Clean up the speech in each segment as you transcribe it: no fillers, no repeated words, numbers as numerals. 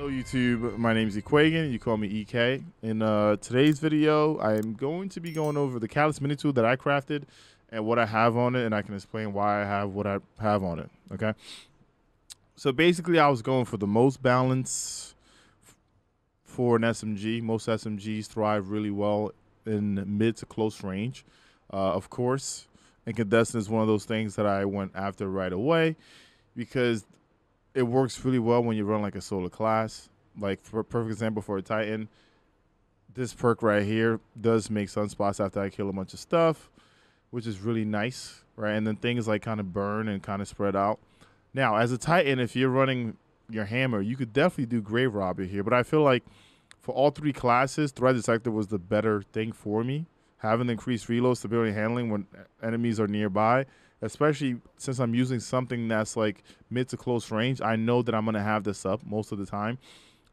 Hello YouTube, my name is Ekuegan, you call me EK. In today's video, I am going to be going over the CALUS mini tool that I crafted and what I have on it, and I can explain why I have what I have on it, okay? So basically, I was going for the most balance for an SMG. Most SMGs thrive really well in mid to close range, of course. Incandescent is one of those things that I went after right away because it works really well when you run like a solo class. Like for a perfect example for a Titan, this perk right here does make sunspots after I kill a bunch of stuff, which is really nice, right? And then things like kind of burn and kind of spread out. Now, as a Titan, if you're running your hammer, you could definitely do grave robber here, but I feel like for all three classes, threat detector was the better thing for me. Having increased reload, stability, and handling when enemies are nearby, especially since I'm using something that's like mid to close range, I know that I'm going to have this up most of the time.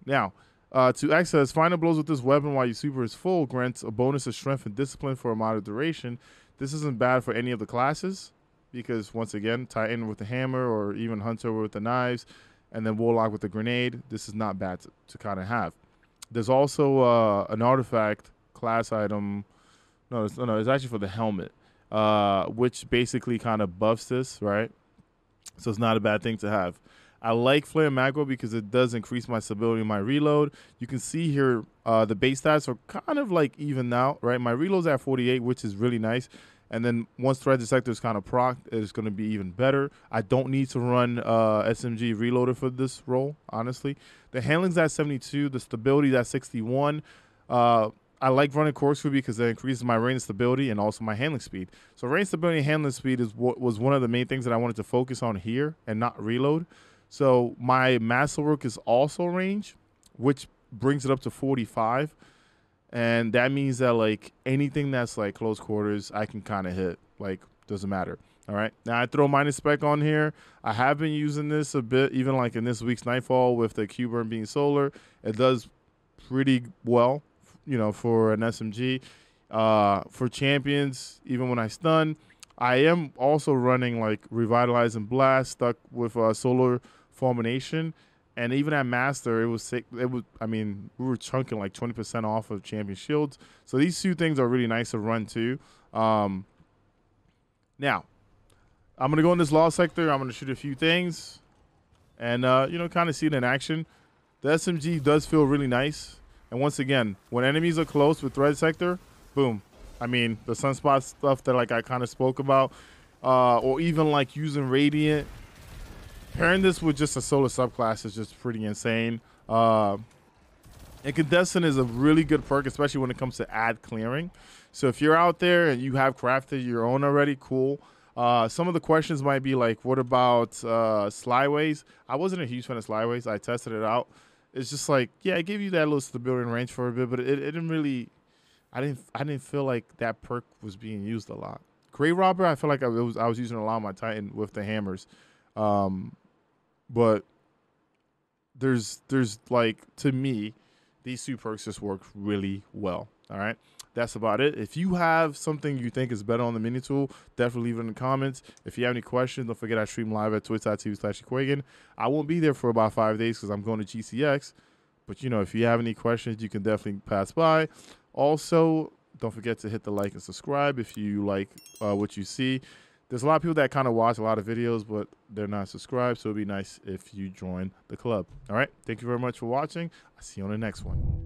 Now, to access final blows with this weapon while your super is full grants a bonus of strength and discipline for a moderate duration. This isn't bad for any of the classes because, once again, Titan with the hammer or even Hunter with the knives and then Warlock with the grenade, this is not bad to kind of have. There's also an artifact class item. No, it's actually for the helmet. Which basically kind of buffs this, right? So it's not a bad thing to have. I like Flare Macro because it does increase my stability and my reload. You can see here the base stats are kind of like even out, right? My reload's at 48, which is really nice. And then once threat detector is kind of procced, it's going to be even better. I don't need to run SMG reloader for this role, honestly. The handling's at 72. The stability's at 61. I like running corkscrew because it increases my range stability and also my handling speed. So range stability and handling speed is what was one of the main things that I wanted to focus on here and not reload. So my masterwork is also range, which brings it up to 45. And that means that like anything that's like close quarters, I can kind of hit, like doesn't matter. All right. Now I throw minus spec on here. I have been using this a bit, even like in this week's Nightfall with the Q burn being solar. It does pretty well, you know, for an SMG. For champions, even when I stun, I am also running like Revitalize and Blast stuck with Solar Fulmination. And even at Master, it was sick. I mean, we were chunking like 20% off of champion shields. So these two things are really nice to run too. Now, I'm going to go in this law sector. I'm going to shoot a few things and, you know, kind of see it in action. The SMG does feel really nice. And once again, when enemies are close with threat sector, boom. I mean, the sunspot stuff that like I kind of spoke about, or even like using Radiant. Pairing this with just a solar subclass is just pretty insane. Incandescent is a really good perk, especially when it comes to ad clearing. So if you're out there and you have crafted your own already, cool. Some of the questions might be like, what about Slyways? I wasn't a huge fan of Slyways. I tested it out. It's just like, yeah, it gave you that little stability and range for a bit, but it didn't really, I didn't feel like that perk was being used a lot. Grave Robber, I feel like I was using a lot on my Titan with the hammers. But there's like, to me, these two perks just work really well. All right. That's about it. If you have something you think is better on the mini tool, definitely leave it in the comments. If you have any questions, don't forget I stream live at twitch.tv/Ekuegan. I won't be there for about 5 days because I'm going to GCX. But, you know, if you have any questions, you can definitely pass by. Also, don't forget to hit the like and subscribe if you like what you see. There's a lot of people that kind of watch a lot of videos, but they're not subscribed. So it'd be nice if you join the club. All right. Thank you very much for watching. I'll see you on the next one.